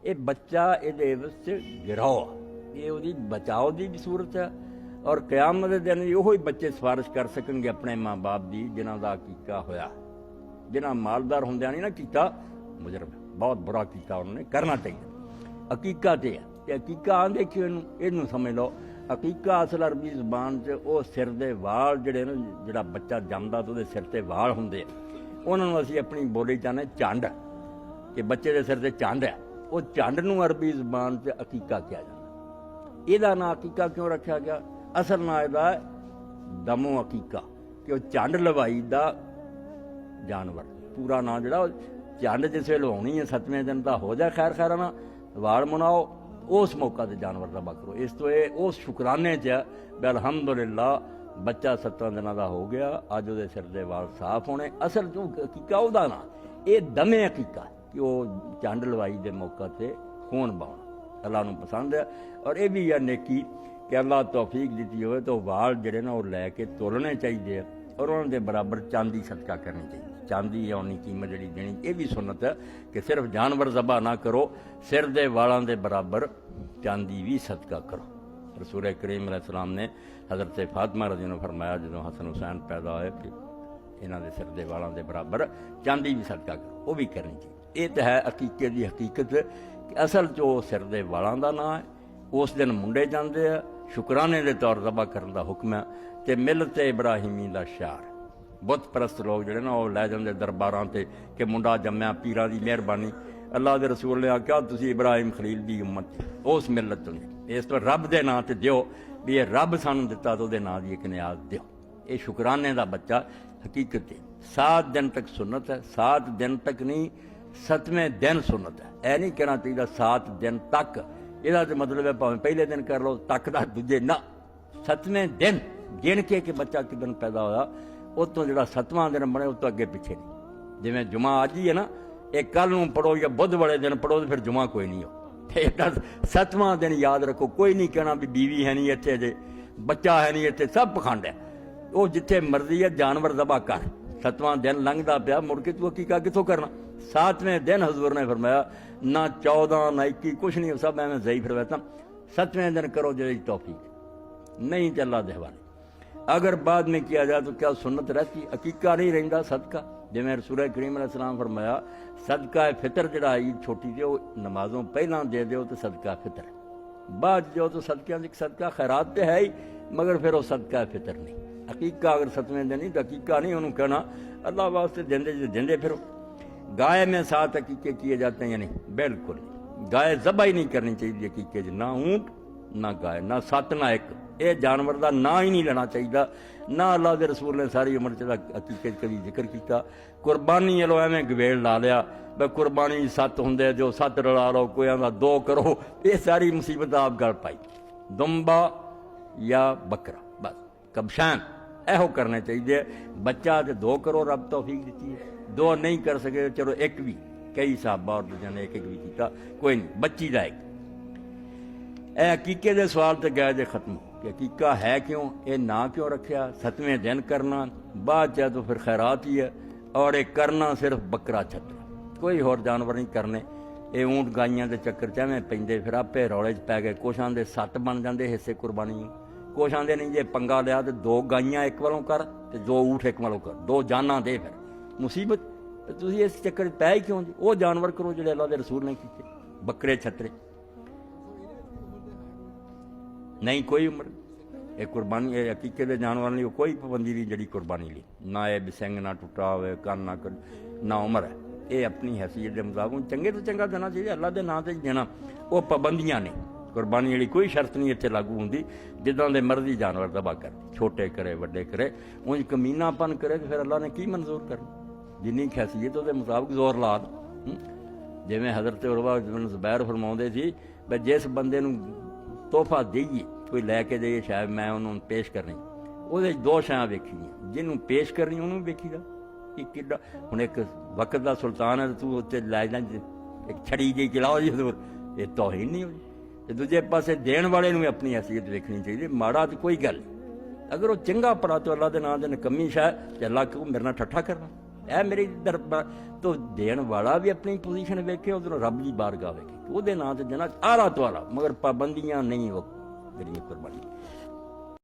ये बच्चा ये गिराओ ये वो बचाओ की भी सूरत है और क्यामत के दिन भी वही बच्चे सिफारिश कर सकणगे अपने माँ बाप की जिन्हों का अकीका होया, जिन्हें मालदार होंदियां नहीं ना कीता मुजरम बहुत बुरा कीता उन्होंने करना चाहिए। अकीका तो है अकीका आंदे क्यों इनू समझ लो। अकीका असल अरबी जबान च वो सिर दे वाल जिहड़े ना जिहड़ा बच्चा जमदा तो उहदे सिर ते वाल हुंदे उन्होंने असीं अपनी बोली चाहने झंड कि बच्चे के सिर ते झंड है वो झंड नूं अरबी जबान च अकीका कहा जाता। इहदा नाम अकीका क्यों रखा गया? असल नाम इहदा दमो अकीका कि वो झंड लवाई दा जानवर पूरा नाम जिहड़ा झंड जिस वे लवाउणी है 7वें दिन का हो जाए खैर खैर ना वाल मनाओ उस मौका ते जानवर दा करो। इस तो ये उस शुकराने च भी अलहमदुलिल्लाह बच्चा 7 दिनों का हो गया अज वो सिर के वाल साफ होने। असल जो अकीका उहदा ना ये दमे अकीका कि वह झंड लवाई के मौका से खून बहाना अल्लाह नूं पसंद है। और ये भी है नेकी कि अल्लाह तौफीक दी हो तो वाल जिहड़े ना वो लैके तोलने चाहिए और उन्होंने बराबर चांदी सदका करनी चाहिए। चांदी या उन्नी कीमत जी देनी ये भी सुन्नत है कि सिर्फ जानवर ज़बा ना करो सिर दे वालों के बराबर चांदी भी सदका करो। रसूल करीम अलैहिस्सलाम ने हज़रत फातिमा रज़ी अल्लाह फरमाया जो हसन हुसैन पैदा होए कि इन्हों के सिर के वालों के बराबर चांदी भी सदका करो वो भी करनी चाहिए। ये तो है अकीके की हकीकत कि असल जो सिर के वालों का नाम है उस दिन मुंडे जाते हैं शुकराने के तौर ज़बा करने का हुक्म है। तो मिलत इब्राहिमी का शार बुत परस्त लोग जोड़े ना वो लै जाते दरबारां ते कि मुंडा जम्मया पीरां की मेहरबानी अल्लाह के रसूल ने आख्या तुसी इब्राहिम खलील की उम्मत उस मिलत तो नहीं इस तो रब के नाँ से दिओ भी ये रब सानू दिता तो नाँ की एक नियाज दिओ। ये शुकराने का बच्चा हकीकत है 7 दिन तक सुन्नत है 7 दिन तक नहीं 7वें दिन सुन्नत है। यह नहीं कहना चाहिए 7 दिन तक यदा तो मतलब है भावें पहले दिन कर लो तक का दूजे ना 7वें दिन गिन के कि बच्चा कि दिन पैदा होया उतों जो 7वां दिन बने उस तो अगे पिछे नहीं। जिमें जुमा अज ही है ना एक कल नूं पढ़ो या बुध वाले दिन पढ़ो तो फिर जुमा कोई नहीं हो। 7वां दिन याद रखो कोई नहीं कहना भी बीवी है नहीं इत्थे जे बच्चा है नहीं इत्थे सब पखंड है वो जिथे मर्जी है जानवर दबा कर 7वां दिन लंघदा पिया मुड़ के तू हकीका कितों करना। 7वें दिन हजूर ने फरमाया ना 14 ना 21 कुछ नहीं सब एवं सही फिरवाता 7वें दिन करो जी तौफीक नहीं चला दे हवाले। अगर बाद में किया जाए तो क्या सुन्नत रहती अकीका नहीं रहिंदा सदका। जिमें रसूल करीम अलैहिस्सलाम फरमाया सदका फितर जड़ा ईद छोटी जो नमाजों पहला दे दो तो सदका फितर बाद जो तो सदका खैरात तो है ही मगर फिर वो सदका फितर नहीं। अकीका अगर 7वें दिन नहीं तो अकीका नहीं उन्होंने कहना अल्लाह वास्ते देंदे फिरो। गाय में 7 अकीके किए जाते हैं या नहीं? बिल्कुल गाय ज़बा ही नहीं करनी चाहिए अकीके ना ऊँट ना गाय ना 7 ना 1 ये जानवर का ना ही नहीं लेना चाहिए ना अल्लाह के रसूल ने सारी उम्र च अकीके कभी जिक्र किया। कुरबानी चलो एवं गवेड़ ला लिया ब कुरबानी 7 होंगे जो 7 रला लो कोई आंदा 2 करो ये सारी मुसीबत आप गल पाई। दुम्बा या बकरा बस कबशान एहो करने चाहिए। बच्चा तो 2 करो रब तौफीक दी है 2 नहीं कर सके चलो 1 भी कई साहबा और दूसरे ने 1 भी किया कोई नहीं बच्ची का 1। अकीके के सवाल तो गए जे खत्म कि अकीका है क्यों ये ना क्यों रखा 7वें दिन करना बाद चाहे तो फिर खैरात ही है और ये करना सिर्फ बकरा छड्डना कोई होर जानवर नहीं करने। ये ऊँट गाइयां के चक्कर च एवें पैंदे फिर आपे रौले च पै गए कुछ आंदे 7 बन जाते हिस्से कुरबानी कुछ आंदे नहीं जे पंगा लिया तो 2 गाइयां एक वालों कर तो 2 ऊँट एक वालों कर 2 जाना दे फिर मुसीबत तुसीं इस चक्कर पै ही क्यों जी। वो जानवर करो जो अल्लाह के रसूल ने किए बकरे छतरे नहीं कोई उम्र ये कुरबानी अकीके के जानवर नहीं कोई पाबंदी नहीं जड़ी कुरबानी ली ना ये सिंह ना टुटा हो कन ना उम्र है ये अपनी हैसीयत के मुताबिक चंगे तो चंगा देना चाहिए अल्लाह के नाम से देना वो पाबंदियां ने कुरबानी जी कोई शर्त नहीं इतने लागू होंगी जिदा के मर्जी जानवर दबा कर छोटे करे वड्डे करे उंज कमीनापन करे तो फिर अल्लाह ने की मंजूर करना जिन्नी हैसीयत उसके मुताबिक जोर ला जिमें हज़रत उरवा बिन ज़ुबैर फरमाउंदे सी भी जिस बंदे तोहफा देइए कोई लैके जाइए शायद मैं उन्होंने पेश करनी वो 2 शायां वेखी जिन्होंने पेश करनी उन्होंने वेखीदा कि किड्डा हुण एक वक्त का सुल्तान है तू उत्ते लै जा एक छड़ी जी खिलाओ जी हजूर ये तौहीन नहीं होई। तो दूजे पासे देण वाले नूं अपनी हैसीयत वेखनी चाहिए माड़ा तो कोई गल नहीं अगर वो चंगा भला तो अल्लाह के नाम से नकम्मी शायद अल्लाह को मेरे नाल ठट्ठा करना ਇਹ ਮੇਰੀ ਦਰਬਾਰ ਤੋਂ ਦੇਣ ਵਾਲਾ ਵੀ ਆਪਣੀ ਪੋਜੀਸ਼ਨ ਵੇਖੇ, ਉਧਰੋਂ ਰੱਬ ਦੀ ਬਾਰਗਾਹ ਵੇਖੇ, ਉਹਦੇ ਨਾਂ ਤੇ ਦੇਣਾ ਆਰਾ ਤੁਆਰਾ, ਮਗਰ ਪਾਬੰਦੀਆਂ ਨਹੀਂ ਉਹ ਮੇਰੀ ਕੁਰਬਾਨੀ।